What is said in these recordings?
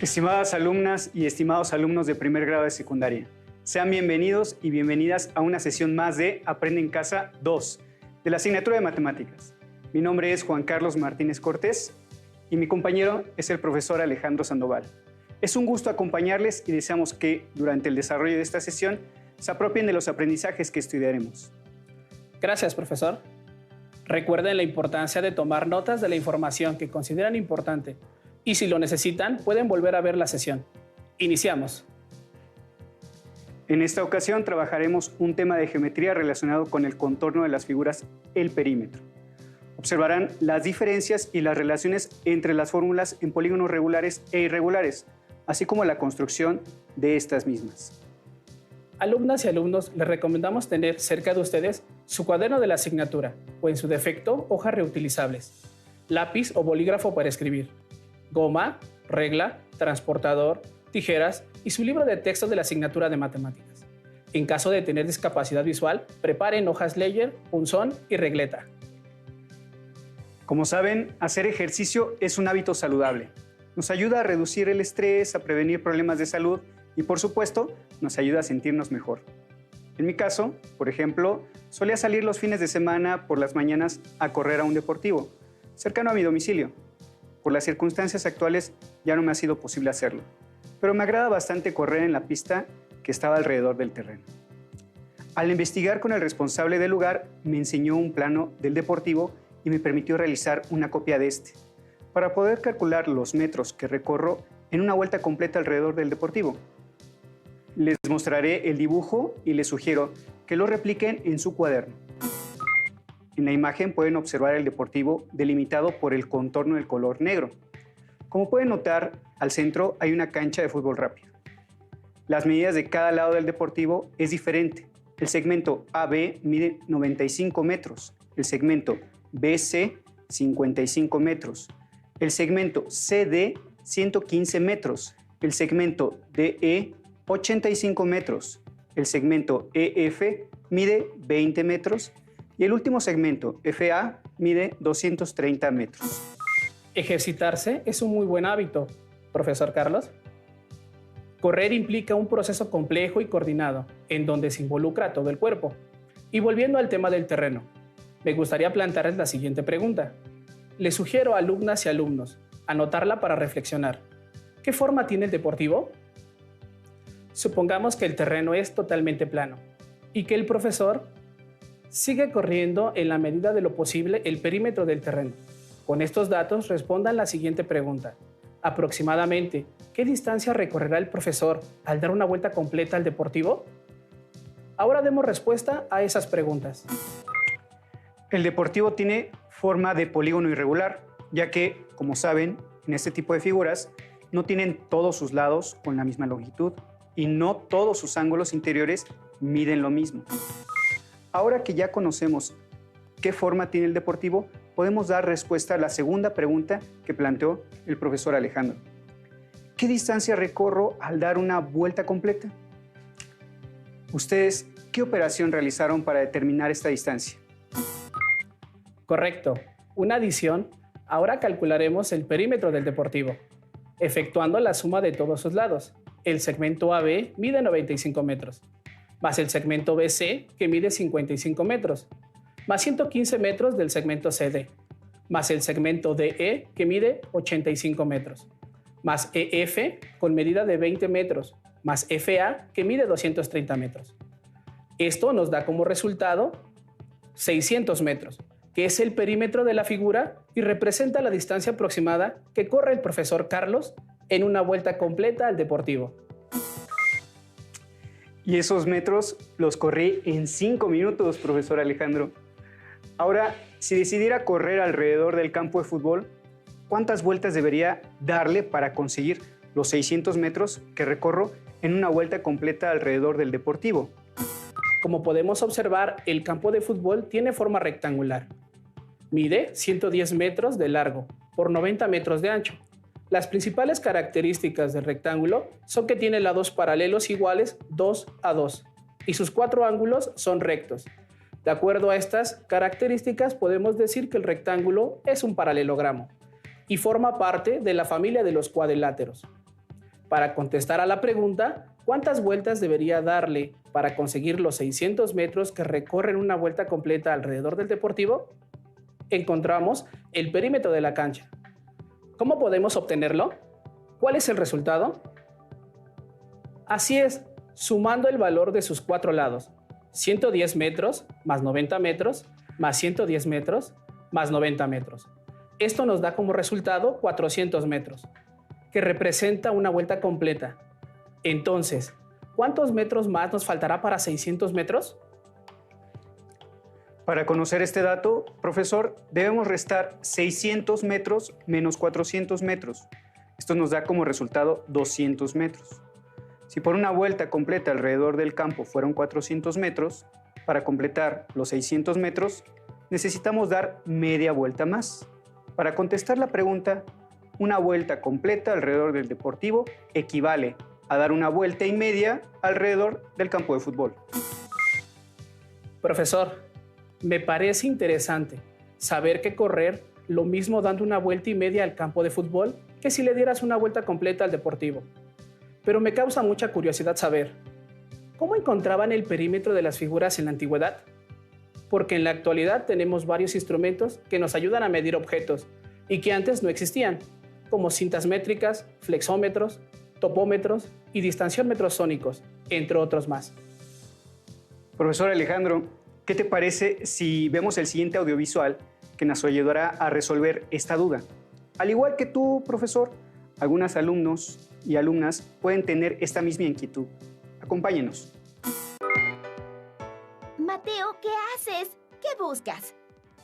Estimadas alumnas y estimados alumnos de primer grado de secundaria, sean bienvenidos y bienvenidas a una sesión más de Aprende en Casa 2 de la asignatura de Matemáticas. Mi nombre es Juan Carlos Martínez Cortés y mi compañero es el profesor Alejandro Sandoval. Es un gusto acompañarles y deseamos que durante el desarrollo de esta sesión se apropien de los aprendizajes que estudiaremos. Gracias, profesor. Recuerden la importancia de tomar notas de la información que consideran importante y si lo necesitan, pueden volver a ver la sesión. Iniciamos. En esta ocasión trabajaremos un tema de geometría relacionado con el contorno de las figuras, el perímetro. Observarán las diferencias y las relaciones entre las fórmulas en polígonos regulares e irregulares, así como la construcción de estas mismas. Alumnas y alumnos, les recomendamos tener cerca de ustedes su cuaderno de la asignatura o, en su defecto, hojas reutilizables, lápiz o bolígrafo para escribir, goma, regla, transportador, tijeras y su libro de texto de la asignatura de matemáticas. En caso de tener discapacidad visual, preparen hojas Leyer, punzón y regleta. Como saben, hacer ejercicio es un hábito saludable. Nos ayuda a reducir el estrés, a prevenir problemas de salud y, por supuesto, nos ayuda a sentirnos mejor. En mi caso, por ejemplo, solía salir los fines de semana por las mañanas a correr a un deportivo, cercano a mi domicilio. Por las circunstancias actuales ya no me ha sido posible hacerlo, pero me agrada bastante correr en la pista que estaba alrededor del terreno. Al investigar con el responsable del lugar, me enseñó un plano del deportivo y me permitió realizar una copia de este, para poder calcular los metros que recorro en una vuelta completa alrededor del deportivo. Les mostraré el dibujo y les sugiero que lo repliquen en su cuaderno. En la imagen pueden observar el deportivo delimitado por el contorno del color negro. Como pueden notar, al centro hay una cancha de fútbol rápido. Las medidas de cada lado del deportivo es diferente. El segmento AB mide 95 metros, el segmento BC 55 metros, el segmento CD 115 metros, el segmento DE 85 metros, el segmento EF mide 20 metros y el último segmento, FA, mide 230 metros. Ejercitarse es un muy buen hábito, profesor Carlos. Correr implica un proceso complejo y coordinado, en donde se involucra todo el cuerpo. Y volviendo al tema del terreno, me gustaría plantearles la siguiente pregunta. Les sugiero a alumnas y alumnos anotarla para reflexionar. ¿Qué forma tiene el deportivo? Supongamos que el terreno es totalmente plano y que el profesor sigue corriendo en la medida de lo posible el perímetro del terreno. Con estos datos respondan la siguiente pregunta. Aproximadamente, ¿qué distancia recorrerá el profesor al dar una vuelta completa al deportivo? Ahora demos respuesta a esas preguntas. El deportivo tiene forma de polígono irregular, ya que, como saben, en este tipo de figuras no tienen todos sus lados con la misma longitud y no todos sus ángulos interiores miden lo mismo. Ahora que ya conocemos qué forma tiene el deportivo, podemos dar respuesta a la segunda pregunta que planteó el profesor Alejandro. ¿Qué distancia recorro al dar una vuelta completa? ¿Ustedes qué operación realizaron para determinar esta distancia? Correcto. Una adición. Ahora calcularemos el perímetro del deportivo, efectuando la suma de todos sus lados. El segmento AB mide 95 metros. Más el segmento BC, que mide 55 metros, más 115 metros del segmento CD, más el segmento DE, que mide 85 metros, más EF, con medida de 20 metros, más FA, que mide 230 metros. Esto nos da como resultado 600 metros, que es el perímetro de la figura y representa la distancia aproximada que corre el profesor Carlos en una vuelta completa al deportivo. Y esos metros los corrí en 5 minutos, profesor Alejandro. Ahora, si decidiera correr alrededor del campo de fútbol, ¿cuántas vueltas debería darle para conseguir los 600 metros que recorro en una vuelta completa alrededor del deportivo? Como podemos observar, el campo de fútbol tiene forma rectangular. Mide 110 metros de largo por 90 metros de ancho. Las principales características del rectángulo son que tiene lados paralelos iguales 2 a 2 y sus 4 ángulos son rectos. De acuerdo a estas características, podemos decir que el rectángulo es un paralelogramo y forma parte de la familia de los cuadriláteros. Para contestar a la pregunta, ¿cuántas vueltas debería darle para conseguir los 600 metros que recorren una vuelta completa alrededor del deportivo? Encontramos el perímetro de la cancha. ¿Cómo podemos obtenerlo? ¿Cuál es el resultado? Así es, sumando el valor de sus 4 lados, 110 metros más 90 metros más 110 metros más 90 metros. Esto nos da como resultado 400 metros, que representa una vuelta completa. Entonces, ¿cuántos metros más nos faltará para 600 metros? Para conocer este dato, profesor, debemos restar 600 metros menos 400 metros. Esto nos da como resultado 200 metros. Si por una vuelta completa alrededor del campo fueron 400 metros, para completar los 600 metros, necesitamos dar media vuelta más. Para contestar la pregunta, una vuelta completa alrededor del deportivo equivale a dar una vuelta y media alrededor del campo de fútbol. Profesor, me parece interesante saber que correr lo mismo dando una vuelta y media al campo de fútbol que si le dieras una vuelta completa al deportivo. Pero me causa mucha curiosidad saber, ¿cómo encontraban el perímetro de las figuras en la antigüedad? Porque en la actualidad tenemos varios instrumentos que nos ayudan a medir objetos y que antes no existían, como cintas métricas, flexómetros, topómetros y distanciómetros sónicos, entre otros más. Profesor Alejandro, ¿qué te parece si vemos el siguiente audiovisual que nos ayudará a resolver esta duda? Al igual que tú, profesor, algunos alumnos y alumnas pueden tener esta misma inquietud. Acompáñenos. Mateo, ¿qué haces? ¿Qué buscas?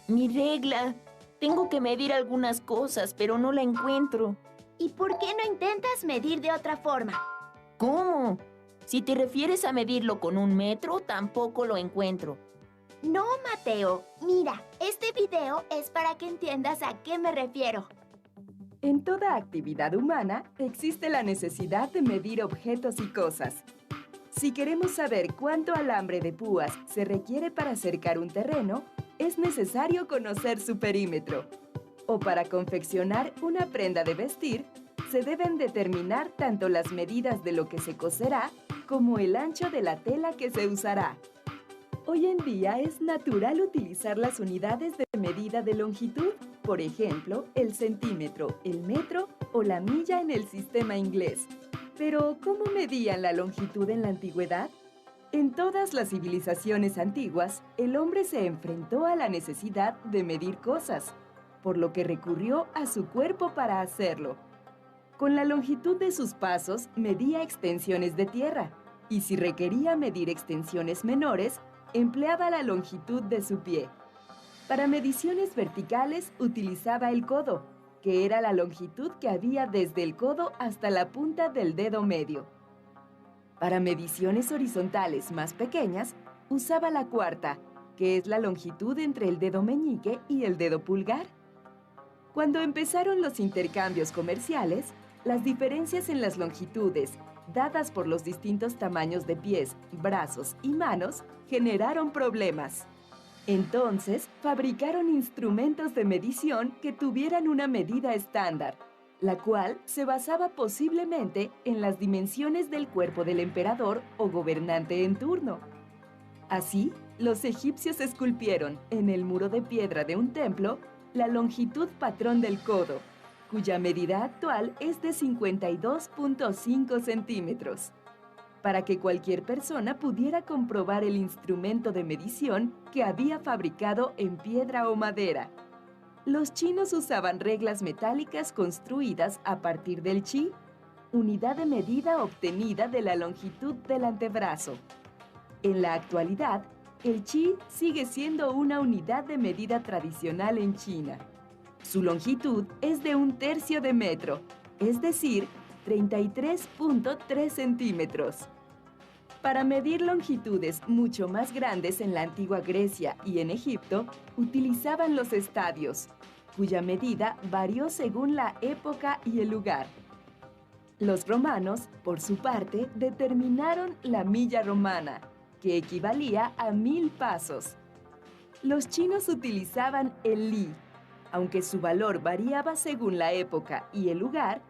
Mi regla. Tengo que medir algunas cosas, pero no la encuentro. ¿Y por qué no intentas medir de otra forma? ¿Cómo? Si te refieres a medirlo con un metro, tampoco lo encuentro. No, Mateo. Mira, este video es para que entiendas a qué me refiero. En toda actividad humana existe la necesidad de medir objetos y cosas. Si queremos saber cuánto alambre de púas se requiere para cercar un terreno, es necesario conocer su perímetro. O para confeccionar una prenda de vestir, se deben determinar tanto las medidas de lo que se coserá como el ancho de la tela que se usará. Hoy en día es natural utilizar las unidades de medida de longitud, por ejemplo, el centímetro, el metro o la milla en el sistema inglés. Pero, ¿cómo medían la longitud en la antigüedad? En todas las civilizaciones antiguas, el hombre se enfrentó a la necesidad de medir cosas, por lo que recurrió a su cuerpo para hacerlo. Con la longitud de sus pasos, medía extensiones de tierra, y si requería medir extensiones menores, empleaba la longitud de su pie. Para mediciones verticales, utilizaba el codo, que era la longitud que había desde el codo hasta la punta del dedo medio. Para mediciones horizontales más pequeñas, usaba la cuarta, que es la longitud entre el dedo meñique y el dedo pulgar. Cuando empezaron los intercambios comerciales, las diferencias en las longitudes, dadas por los distintos tamaños de pies, brazos y manos, generaron problemas. Entonces, fabricaron instrumentos de medición que tuvieran una medida estándar, la cual se basaba posiblemente en las dimensiones del cuerpo del emperador o gobernante en turno. Así, los egipcios esculpieron en el muro de piedra de un templo la longitud patrón del codo, cuya medida actual es de 52.5 centímetros. Para que cualquier persona pudiera comprobar el instrumento de medición que había fabricado en piedra o madera. Los chinos usaban reglas metálicas construidas a partir del chi, unidad de medida obtenida de la longitud del antebrazo. En la actualidad, el chi sigue siendo una unidad de medida tradicional en China. Su longitud es de 1/3 de metro, es decir, 33.3 centímetros. Para medir longitudes mucho más grandes en la antigua Grecia y en Egipto, utilizaban los estadios, cuya medida varió según la época y el lugar. Los romanos, por su parte, determinaron la milla romana, que equivalía a 1000 pasos. Los chinos utilizaban el li. Aunque su valor variaba según la época y el lugar,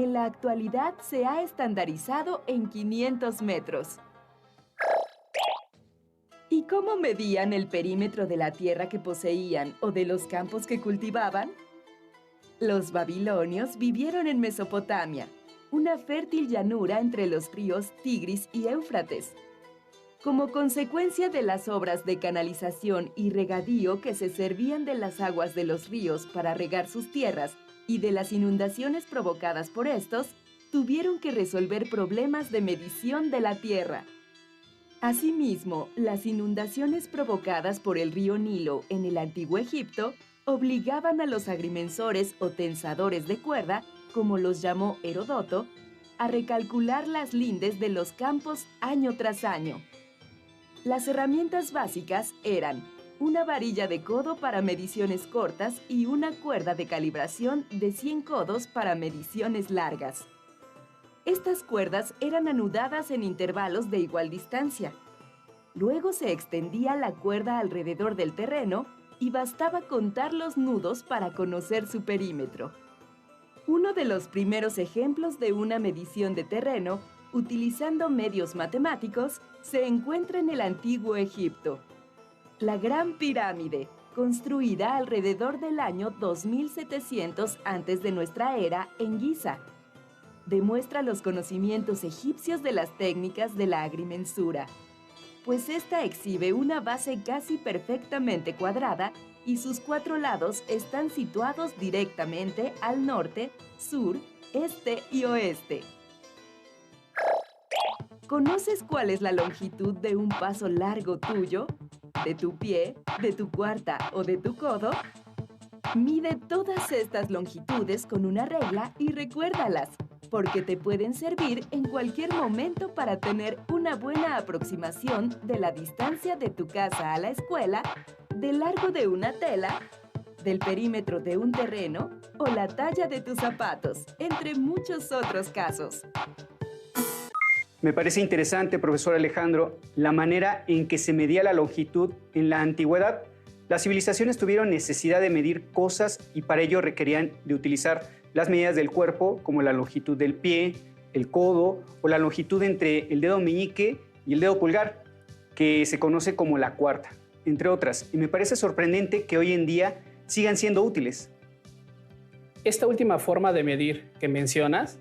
en la actualidad se ha estandarizado en 500 metros. ¿Y cómo medían el perímetro de la tierra que poseían o de los campos que cultivaban? Los babilonios vivieron en Mesopotamia, una fértil llanura entre los ríos Tigris y Éufrates. Como consecuencia de las obras de canalización y regadío que se servían de las aguas de los ríos para regar sus tierras y de las inundaciones provocadas por estos, tuvieron que resolver problemas de medición de la tierra. Asimismo, las inundaciones provocadas por el río Nilo en el antiguo Egipto obligaban a los agrimensores o tensadores de cuerda, como los llamó Heródoto, a recalcular las lindes de los campos año tras año. Las herramientas básicas eran una varilla de codo para mediciones cortas y una cuerda de calibración de 100 codos para mediciones largas. Estas cuerdas eran anudadas en intervalos de igual distancia. Luego se extendía la cuerda alrededor del terreno y bastaba contar los nudos para conocer su perímetro. Uno de los primeros ejemplos de una medición de terreno utilizando medios matemáticos, se encuentra en el antiguo Egipto. La Gran Pirámide, construida alrededor del año 2700 antes de nuestra era en Giza, demuestra los conocimientos egipcios de las técnicas de la agrimensura, pues esta exhibe una base casi perfectamente cuadrada y sus 4 lados están situados directamente al norte, sur, este y oeste. ¿Conoces cuál es la longitud de un paso largo tuyo? ¿De tu pie, de tu cuarta o de tu codo? Mide todas estas longitudes con una regla y recuérdalas, porque te pueden servir en cualquier momento para tener una buena aproximación de la distancia de tu casa a la escuela, del largo de una tela, del perímetro de un terreno o la talla de tus zapatos, entre muchos otros casos. Me parece interesante, profesor Alejandro, la manera en que se medía la longitud en la antigüedad. Las civilizaciones tuvieron necesidad de medir cosas y para ello requerían de utilizar las medidas del cuerpo, como la longitud del pie, el codo o la longitud entre el dedo meñique y el dedo pulgar, que se conoce como la cuarta, entre otras. Y me parece sorprendente que hoy en día sigan siendo útiles. Esta última forma de medir que mencionas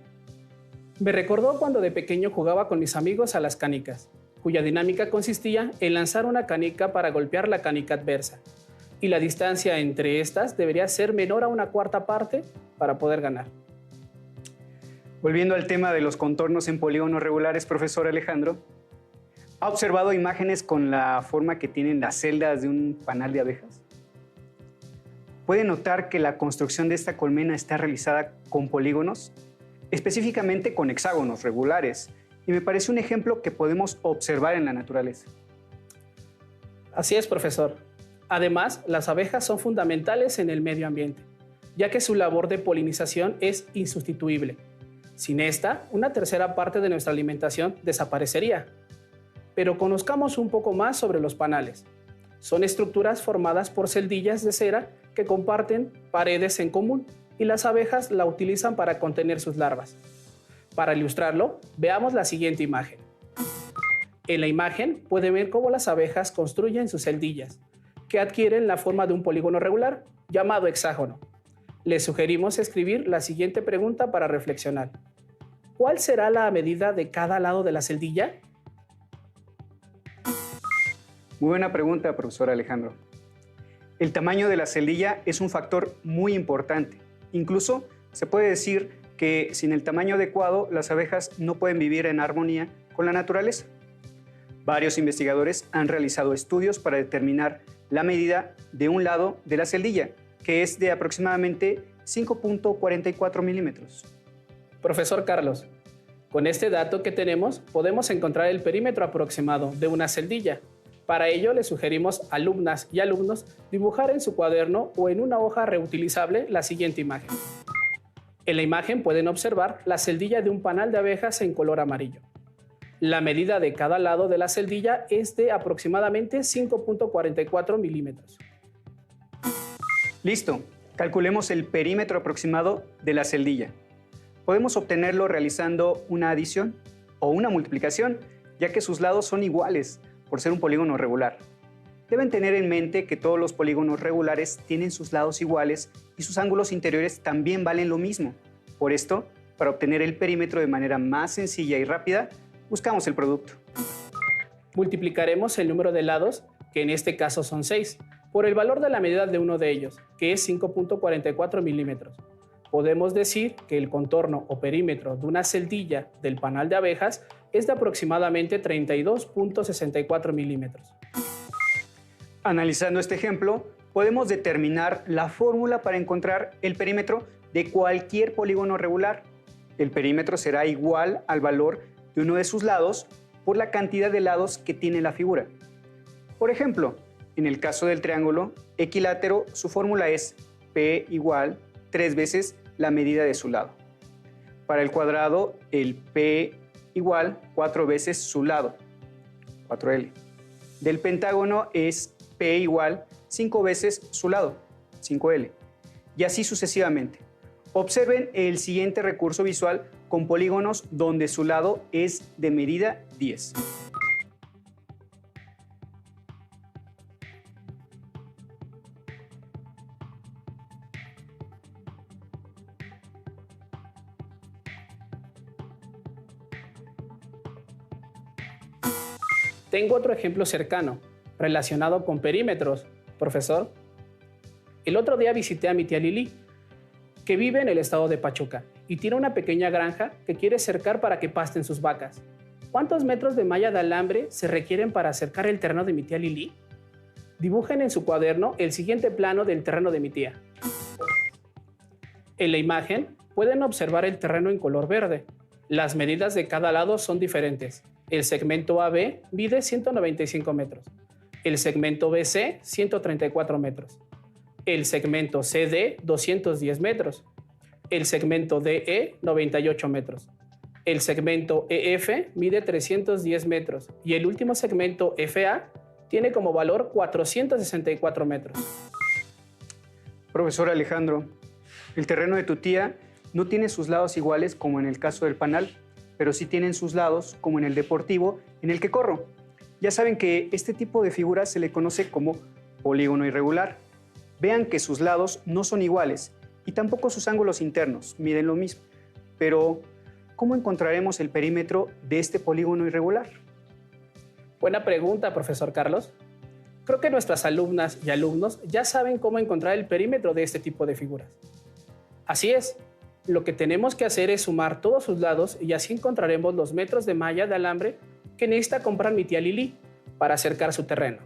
me recordó cuando de pequeño jugaba con mis amigos a las canicas, cuya dinámica consistía en lanzar una canica para golpear la canica adversa, y la distancia entre estas debería ser menor a una cuarta parte para poder ganar. Volviendo al tema de los contornos en polígonos regulares, profesor Alejandro, ¿ha observado imágenes con la forma que tienen las celdas de un panal de abejas? Puede notar que la construcción de esta colmena está realizada con polígonos, específicamente con hexágonos regulares, y me parece un ejemplo que podemos observar en la naturaleza. Así es, profesor. Además, las abejas son fundamentales en el medio ambiente, ya que su labor de polinización es insustituible. Sin esta, una tercera parte de nuestra alimentación desaparecería. Pero conozcamos un poco más sobre los panales. Son estructuras formadas por celdillas de cera que comparten paredes en común y las abejas la utilizan para contener sus larvas. Para ilustrarlo, veamos la siguiente imagen. En la imagen puede ver cómo las abejas construyen sus celdillas, que adquieren la forma de un polígono regular, llamado hexágono. Les sugerimos escribir la siguiente pregunta para reflexionar. ¿Cuál será la medida de cada lado de la celdilla? Muy buena pregunta, profesor Alejandro. El tamaño de la celdilla es un factor muy importante. Incluso se puede decir que sin el tamaño adecuado, las abejas no pueden vivir en armonía con la naturaleza. Varios investigadores han realizado estudios para determinar la medida de un lado de la celdilla, que es de aproximadamente 5.44 milímetros. Profesor Carlos, con este dato que tenemos, podemos encontrar el perímetro aproximado de una celdilla. Para ello, les sugerimos a alumnas y alumnos dibujar en su cuaderno o en una hoja reutilizable la siguiente imagen. En la imagen pueden observar la celdilla de un panal de abejas en color amarillo. La medida de cada lado de la celdilla es de aproximadamente 5.44 milímetros. Listo, calculemos el perímetro aproximado de la celdilla. Podemos obtenerlo realizando una adición o una multiplicación, ya que sus lados son iguales por ser un polígono regular. Deben tener en mente que todos los polígonos regulares tienen sus lados iguales y sus ángulos interiores también valen lo mismo. Por esto, para obtener el perímetro de manera más sencilla y rápida, buscamos el producto. Multiplicaremos el número de lados, que en este caso son 6, por el valor de la medida de uno de ellos, que es 5.44 milímetros. Podemos decir que el contorno o perímetro de una celdilla del panal de abejas es de aproximadamente 32.64 milímetros. Analizando este ejemplo, podemos determinar la fórmula para encontrar el perímetro de cualquier polígono regular. El perímetro será igual al valor de uno de sus lados por la cantidad de lados que tiene la figura. Por ejemplo, en el caso del triángulo equilátero, su fórmula es P igual 3 veces la medida de su lado. Para el cuadrado, el P igual 4 veces su lado, 4L. Del pentágono es P igual 5 veces su lado, 5L. Y así sucesivamente. Observen el siguiente recurso visual con polígonos donde su lado es de medida 10. Tengo otro ejemplo cercano, relacionado con perímetros, profesor. El otro día visité a mi tía Lili, que vive en el estado de Pachuca y tiene una pequeña granja que quiere cercar para que pasten sus vacas. ¿Cuántos metros de malla de alambre se requieren para cercar el terreno de mi tía Lili? Dibujen en su cuaderno el siguiente plano del terreno de mi tía. En la imagen pueden observar el terreno en color verde. Las medidas de cada lado son diferentes. El segmento AB mide 195 metros. El segmento BC, 134 metros. El segmento CD, 210 metros. El segmento DE, 98 metros. El segmento EF mide 310 metros. Y el último segmento FA tiene como valor 464 metros. Profesor Alejandro, el terreno de tu tía no tiene sus lados iguales como en el caso del panal, pero sí tienen sus lados como en el deportivo en el que corro. Ya saben que este tipo de figuras se le conoce como polígono irregular. Vean que sus lados no son iguales y tampoco sus ángulos internos miden lo mismo. Pero, ¿cómo encontraremos el perímetro de este polígono irregular? Buena pregunta, profesor Carlos. Creo que nuestras alumnas y alumnos ya saben cómo encontrar el perímetro de este tipo de figuras. Así es, lo que tenemos que hacer es sumar todos sus lados y así encontraremos los metros de malla de alambre que necesita comprar mi tía Lili para cercar su terreno.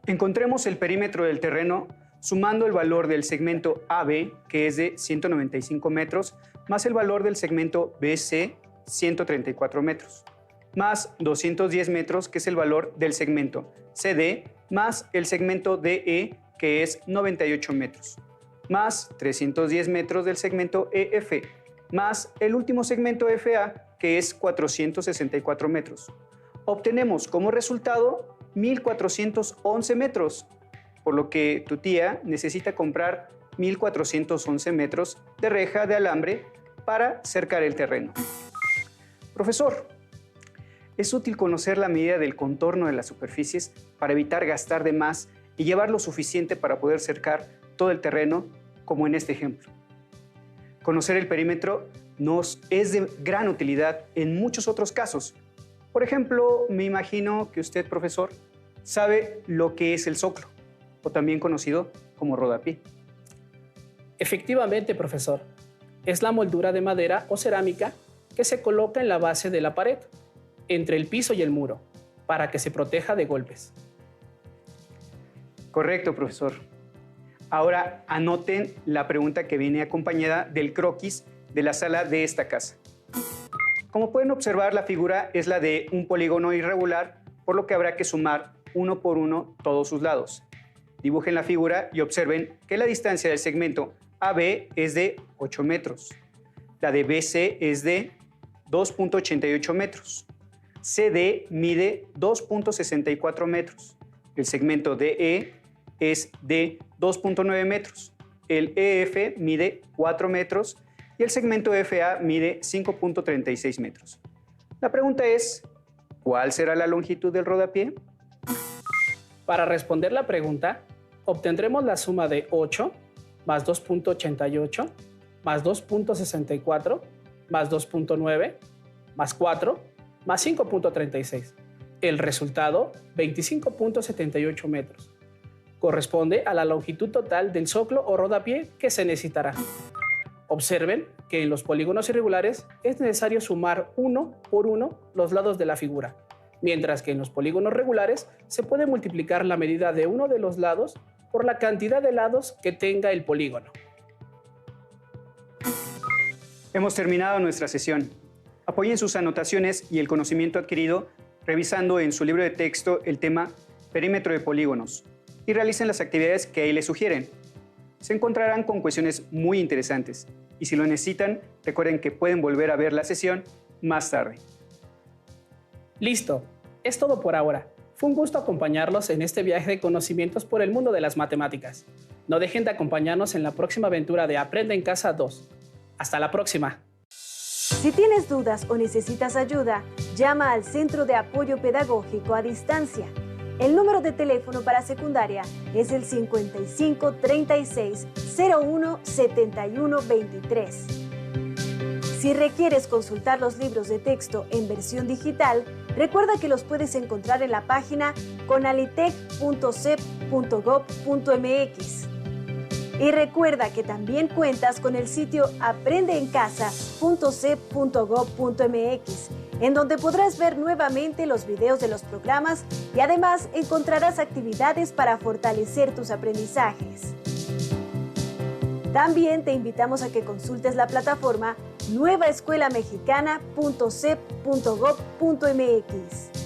Encontremos el perímetro del terreno sumando el valor del segmento AB, que es de 195 metros, más el valor del segmento BC, 134 metros, más 210 metros, que es el valor del segmento CD, más el segmento DE, que es 98 metros, más 310 metros del segmento EF, más el último segmento FA, que es 464 metros. Obtenemos como resultado 1.411 metros, por lo que tu tía necesita comprar 1.411 metros de reja de alambre para cercar el terreno. Profesor, es útil conocer la medida del contorno de las superficies para evitar gastar de más y llevar lo suficiente para poder cercar todo el terreno, como en este ejemplo. Conocer el perímetro nos es de gran utilidad en muchos otros casos. Por ejemplo, me imagino que usted, profesor, sabe lo que es el zoclo, o también conocido como rodapié. Efectivamente, profesor. Es la moldura de madera o cerámica que se coloca en la base de la pared, entre el piso y el muro, para que se proteja de golpes. Correcto, profesor. Ahora anoten la pregunta que viene acompañada del croquis de la sala de esta casa. Como pueden observar, la figura es la de un polígono irregular, por lo que habrá que sumar uno por uno todos sus lados. Dibujen la figura y observen que la distancia del segmento AB es de 8 metros. La de BC es de 2.88 metros. CD mide 2.64 metros. El segmento DE es de 2.9 metros. El EF mide 4 metros y el segmento FA mide 5.36 metros. La pregunta es, ¿cuál será la longitud del rodapié? Para responder la pregunta, obtendremos la suma de 8 más 2.88 más 2.64 más 2.9 más 4 más 5.36. El resultado, 25.78 metros. Corresponde a la longitud total del zoclo o rodapié que se necesitará. Observen que en los polígonos irregulares es necesario sumar uno por uno los lados de la figura, mientras que en los polígonos regulares se puede multiplicar la medida de uno de los lados por la cantidad de lados que tenga el polígono. Hemos terminado nuestra sesión. Apoyen sus anotaciones y el conocimiento adquirido revisando en su libro de texto el tema Perímetro de polígonos y realicen las actividades que ahí les sugieren. Se encontrarán con cuestiones muy interesantes y si lo necesitan, recuerden que pueden volver a ver la sesión más tarde. Listo, es todo por ahora. Fue un gusto acompañarlos en este viaje de conocimientos por el mundo de las matemáticas. No dejen de acompañarnos en la próxima aventura de Aprende en Casa 2. ¡Hasta la próxima! Si tienes dudas o necesitas ayuda, llama al Centro de Apoyo Pedagógico a Distancia. El número de teléfono para secundaria es el 55 36 01 71 23. Si requieres consultar los libros de texto en versión digital, recuerda que los puedes encontrar en la página conalitec.cep.gov.mx. Y recuerda que también cuentas con el sitio aprendeencasa.cep.gov.mx, en donde podrás ver nuevamente los videos de los programas y además encontrarás actividades para fortalecer tus aprendizajes. También te invitamos a que consultes la plataforma nuevaescuelamexicana.cep.gov.mx.